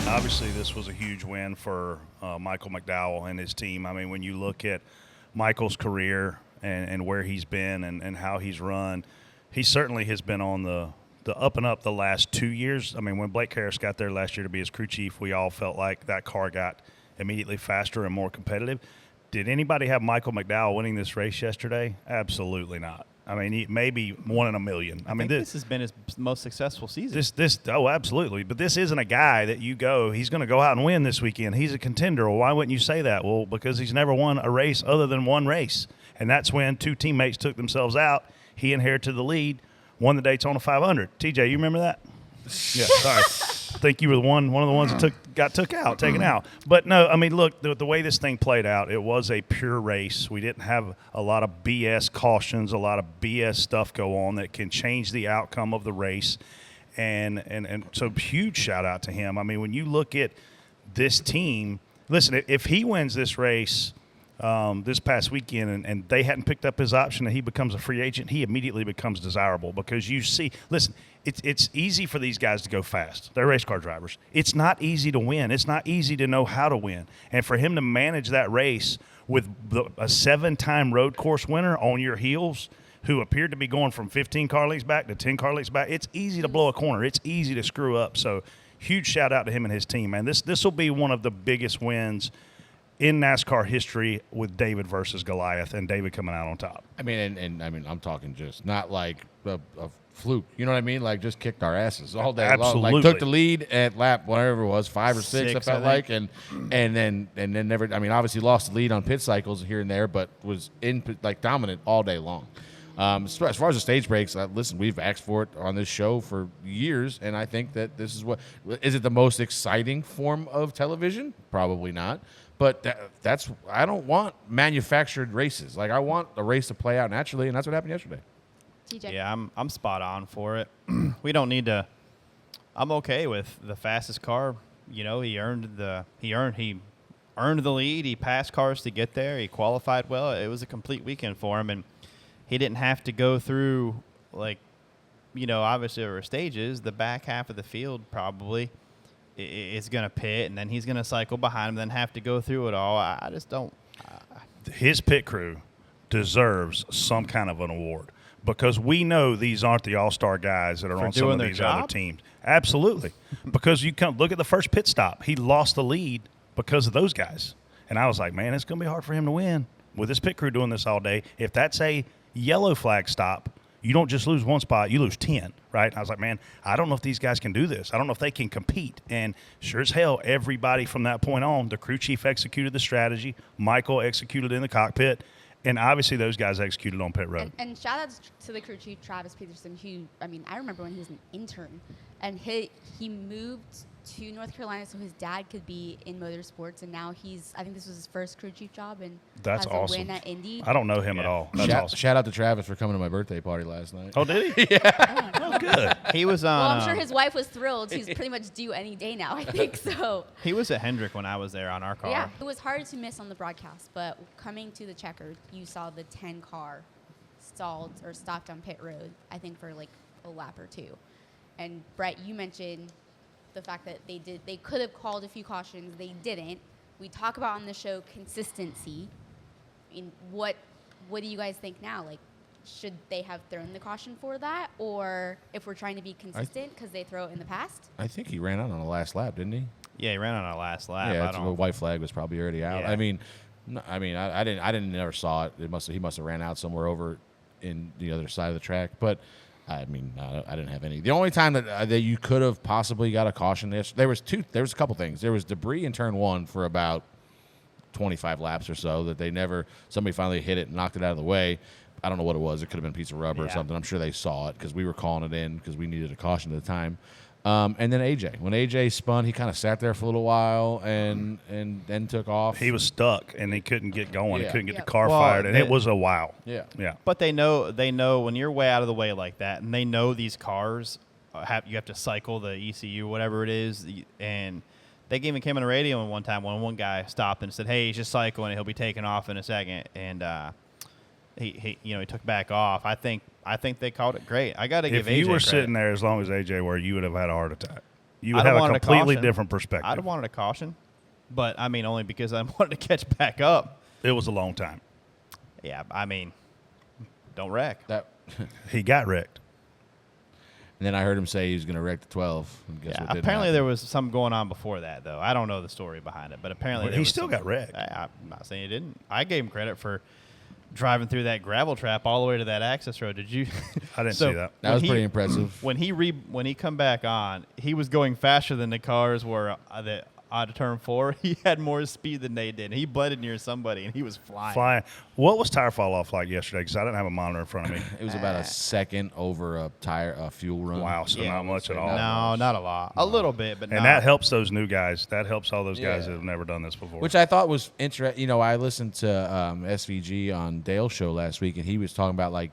Obviously, this was a huge win for Michael McDowell and his team. I mean, when you look at Michael's career and where he's been and how he's run, he certainly has been on the up and up the last 2 years. I mean, when Blake Harris got there last year to be his crew chief, we all felt like that car got immediately faster and more competitive. Did anybody have Michael McDowell winning this race yesterday? Absolutely not. I mean, maybe one in a million. I mean, this has been his most successful season. Absolutely. But this isn't a guy that you go, he's going to go out and win this weekend. He's a contender. Well, why wouldn't you say that? Well, because he's never won a race other than one race. And that's when two teammates took themselves out. He inherited the lead, won the Daytona 500. TJ, you remember that? Yeah, sorry. I think you were one of the ones that got taken out. But no, I mean, look, the way this thing played out, it was a pure race. We didn't have a lot of BS cautions, a lot of BS stuff go on that can change the outcome of the race. And so huge shout out to him. I mean, when you look at this team, listen, if he wins this race this past weekend and they hadn't picked up his option and he becomes a free agent, he immediately becomes desirable because you see, listen, it's easy for these guys to go fast. They're race car drivers. It's not easy to win. It's not easy to know how to win. And for him to manage that race with a 7-time road course winner on your heels who appeared to be going from 15 car lengths back to 10 car lengths back, it's easy to blow a corner. It's easy to screw up. So huge shout out to him and his team, man. This will be one of the biggest wins in NASCAR history with David versus Goliath and David coming out on top. I mean, and I mean, I'm talking just not like a fluke. You know what I mean? Like just kicked our asses all day long. Like took the lead at lap whatever it was, 5 or 6 I felt like, and then never. I mean, obviously lost the lead on pit cycles here and there, but was like dominant all day long. As far as the stage breaks, listen, we've asked for it on this show for years, and I think that this is it the most exciting form of television? Probably not. But that's I don't want manufactured races. Like I want the race to play out naturally, and that's what happened yesterday. TJ. Yeah, I'm spot on for it. We don't need to. I'm okay with the fastest car. You know, he earned the lead. He passed cars to get there. He qualified well. It was a complete weekend for him, and he didn't have to go through obviously there were stages. The back half of the field probably is going to pit, and then he's going to cycle behind him, then have to go through it all. I just don't. His pit crew deserves some kind of an award because we know these aren't the all-star guys that are on some of these other teams. Absolutely. Because you come look at the first pit stop. He lost the lead because of those guys. And I was like, man, it's going to be hard for him to win with his pit crew doing this all day. If that's a yellow flag stop, you don't just lose one spot, you lose 10, right? And I was like, man, I don't know if these guys can do this. I don't know if they can compete. And sure as hell, everybody from that point on, the crew chief executed the strategy, Michael executed in the cockpit, and obviously those guys executed on pit road. And shout out to the crew chief, Travis Peterson, who, I mean, I remember when he was an intern, and he moved to North Carolina so his dad could be in motorsports, and now I think this was his first crew chief job, and that's has awesome. a win at Indy. I don't know him at all. That's awesome. Shout out to Travis for coming to my birthday party last night. Oh, did he? Yeah. Oh, good. He was on. Well, I'm sure his wife was thrilled. He's pretty much due any day now, I think so. He was at Hendrick when I was there on our car. Yeah, it was hard to miss on the broadcast, but coming to the checker, you saw the 10 car stalled or stopped on pit road, I think for like a lap or two. And Brett, you mentioned the fact that they could have called a few cautions, they didn't. We talk about on the show consistency. I mean, what do you guys think now? Like, should they have thrown the caution for that, or if we're trying to be consistent because they throw it in the past? I think he ran out on the last lap, didn't he? Yeah, he ran on our last lap. Yeah, the white flag was probably already out. Yeah. I didn't never saw it. He must have ran out somewhere over in the other side of the track, but. I didn't have any. The only time that you could have possibly got a caution, there was a couple things. There was debris in turn 1 for about 25 laps or so that somebody finally hit it and knocked it out of the way. I don't know what it was. It could have been a piece of rubber or something. I'm sure they saw it because we were calling it in because we needed a caution at the time. And then AJ. When AJ spun, he kind of sat there for a little while and then took off. He was stuck, and he couldn't get going. Yeah. He couldn't get the car fired, and it was a wow. Yeah. Yeah. But they know when you're way out of the way like that, and they know these cars, you have to cycle the ECU, whatever it is, and they even came on the radio one time when one guy stopped and said, hey, he's just cycling, and he'll be taking off in a second. And he took back off. I think they called it great. I got to give AJ If you were credit. sitting there as long as AJ were, you would have had a heart attack. you would have a completely different perspective. I'd have wanted a caution, but I mean only because I wanted to catch back up. It was a long time. Yeah, I mean, don't wreck. He got wrecked. And then I heard him say he was going to wreck the 12. And guess what didn't apparently happen? there was something going on before that, though. I don't know the story behind it, but apparently He still got wrecked. I'm not saying he didn't. I gave him credit for driving through that gravel trap all the way to that access road. Did you? I didn't see that. That was pretty impressive. When he come back on, he was going faster than the cars were that out of turn 4. He had more speed than they did. He blended near somebody, and he was flying. What was tire fall off like yesterday? Because I didn't have a monitor in front of me. It was about a second over a fuel run. Wow, so not much at all. No, not a lot. A little bit, but and that helps those new guys. That helps all those guys that have never done this before. Which I thought was interesting. You know, I listened to SVG on Dale's show last week, and he was talking about like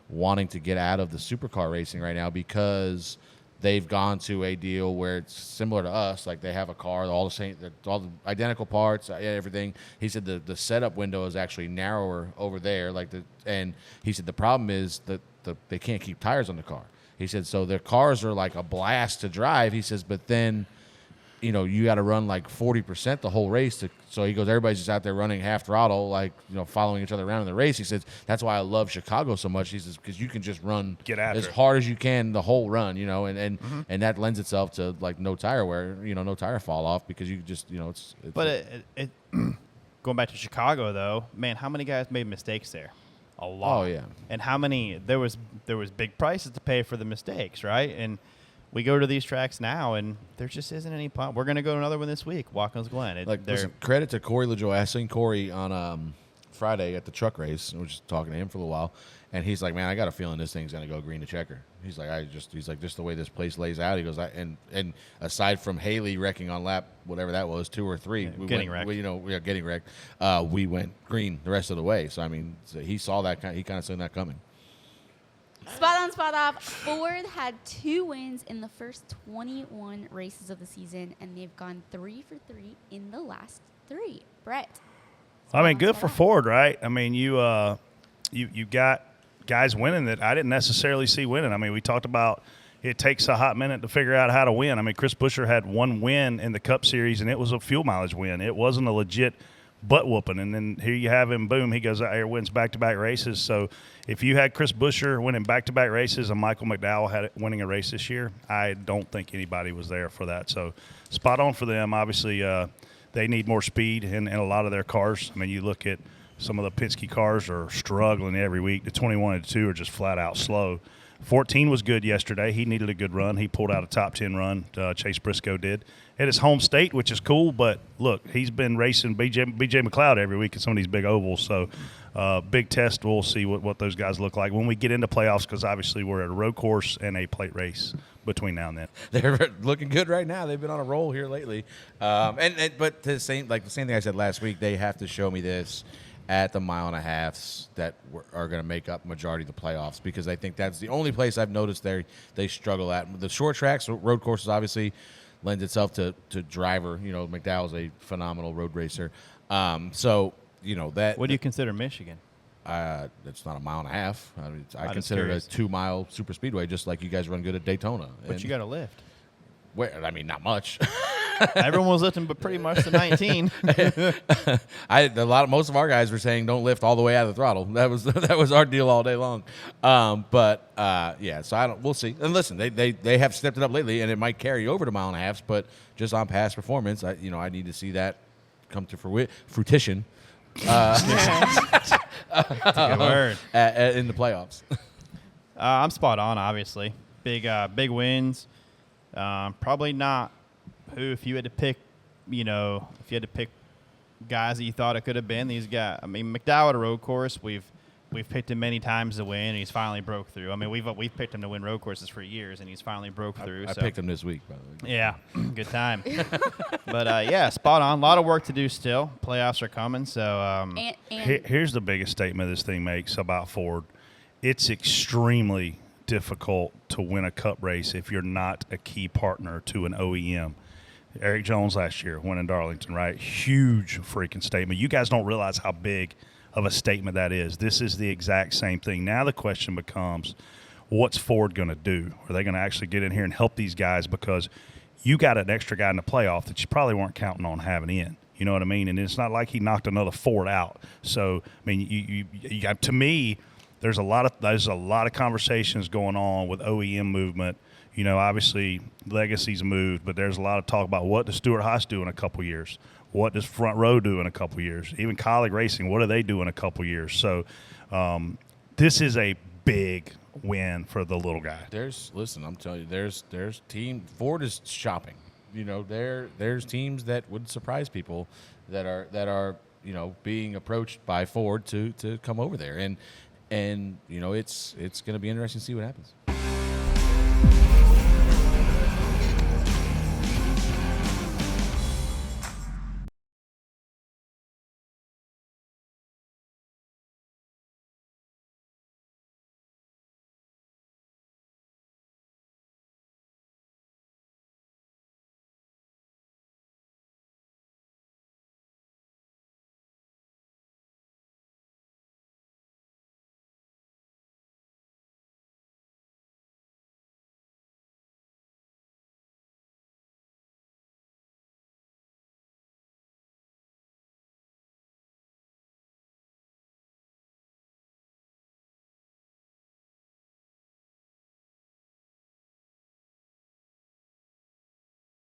wanting to get out of the supercar racing right now because they've gone to a deal where it's similar to us. Like they have a car, all the same, all the identical parts, everything. He said the setup window is actually narrower over there. And he said the problem is that they can't keep tires on the car. He said so their cars are like a blast to drive. He says, but then, you know, you got to run like 40% the whole race. So he goes, everybody's just out there running half throttle, like, you know, following each other around in the race. He says, that's why I love Chicago so much. He says, because you can just run as hard as you can the whole run, you know, and that lends itself to like no tire wear, you know, no tire fall off because you just, you know, it's But it going back to Chicago though, man, how many guys made mistakes there? A lot. Oh yeah. And how many? There was big prices to pay for the mistakes, right? And we go to these tracks now, and there just isn't any point. We're going to go to another one this week, Watkins Glen. Listen, credit to Corey LaJoie. I seen Corey on Friday at the truck race. I was just talking to him for a little while, and he's like, "Man, I got a feeling this thing's going to go green to checker." He's like, just the way this place lays out. He goes, and aside from Haley wrecking on lap whatever that was, 2 or 3, getting wrecked. We are getting wrecked. We went green the rest of the way. So I mean, he saw that. He kind of seen that coming. Spot on, spot off. Ford had 2 wins in the first 21 races of the season, and they've gone 3 for 3 in the last 3. Brett. I mean, good for Ford, right? I mean, you got guys winning that I didn't necessarily see winning. I mean, we talked about it takes a hot minute to figure out how to win. I mean, Chris Buescher had 1 win in the Cup Series, and it was a fuel mileage win. It wasn't a legit butt whooping, and then here you have him, boom, he goes out here, wins back-to-back races. So if you had Chris Buescher winning back-to-back races and Michael McDowell had it winning a race this year, I don't think anybody was there for that. So spot on for them. Obviously, they need more speed in a lot of their cars. I mean, you look at some of the Penske cars are struggling every week. The 21 and 2 are just flat out slow. 14 was good yesterday. He needed a good run. He pulled out a top 10 run. Chase Briscoe did. At his home state, which is cool, but look, he's been racing BJ McLeod every week at some of these big ovals. So big test. We'll see what those guys look like when we get into playoffs because obviously we're at a road course and a plate race between now and then. They're looking good right now. They've been on a roll here lately. But the same thing I said last week, they have to show me this at the 1.5 miles that are going to make up majority of the playoffs because I think that's the only place I've noticed they struggle at. The short tracks, road courses obviously lends itself to driver. You know, McDowell's a phenomenal road racer. So, you know, that. What do you consider Michigan? It's not a 1.5 miles. I mean, I consider it a 2-mile super speedway, just like you guys run good at Daytona. But you got to lift. I mean, not much. Everyone was lifting, but pretty much the 19. Most of our guys were saying don't lift all the way out of the throttle. That was our deal all day long. So we'll see. And listen, they have stepped it up lately, and it might carry over to 1.5 miles. But just on past performance, I need to see that come to fruition. That's a good word. In the playoffs. I'm spot on. Obviously, big wins. Probably not. If you had to pick, guys that you thought it could have been, these guys. I mean, McDowell at a road course, we've picked him many times to win, and he's finally broke through. I mean, we've picked him to win road courses for years, and he's finally broke through. I picked him this week, by the way. Yeah, good time. But spot on. A lot of work to do still. Playoffs are coming, so. Here's the biggest statement this thing makes about Ford. It's extremely difficult to win a Cup race if you're not a key partner to an OEM. Eric Jones last year winning Darlington, right? Huge freaking statement. You guys don't realize how big of a statement that is. This is the exact same thing. Now the question becomes, what's Ford going to do? Are they going to actually get in here and help these guys? Because you got an extra guy in the playoff that you probably weren't counting on having in. You know what I mean? And it's not like he knocked another Ford out. So I mean, you got, to me, there's a lot of conversations going on with OEM movement. You know, obviously Legacy's moved, but there's a lot of talk about what does Stewart Haas do in a couple years? What does Front Row do in a couple years? Even Colleague Racing, what do they do in a couple years? So this is a big win for the little guy. Listen, I'm telling you, there's team Ford is shopping. You know, there's teams that would surprise people that are you know, being approached by Ford to come over there, and you know, it's going to be interesting to see what happens.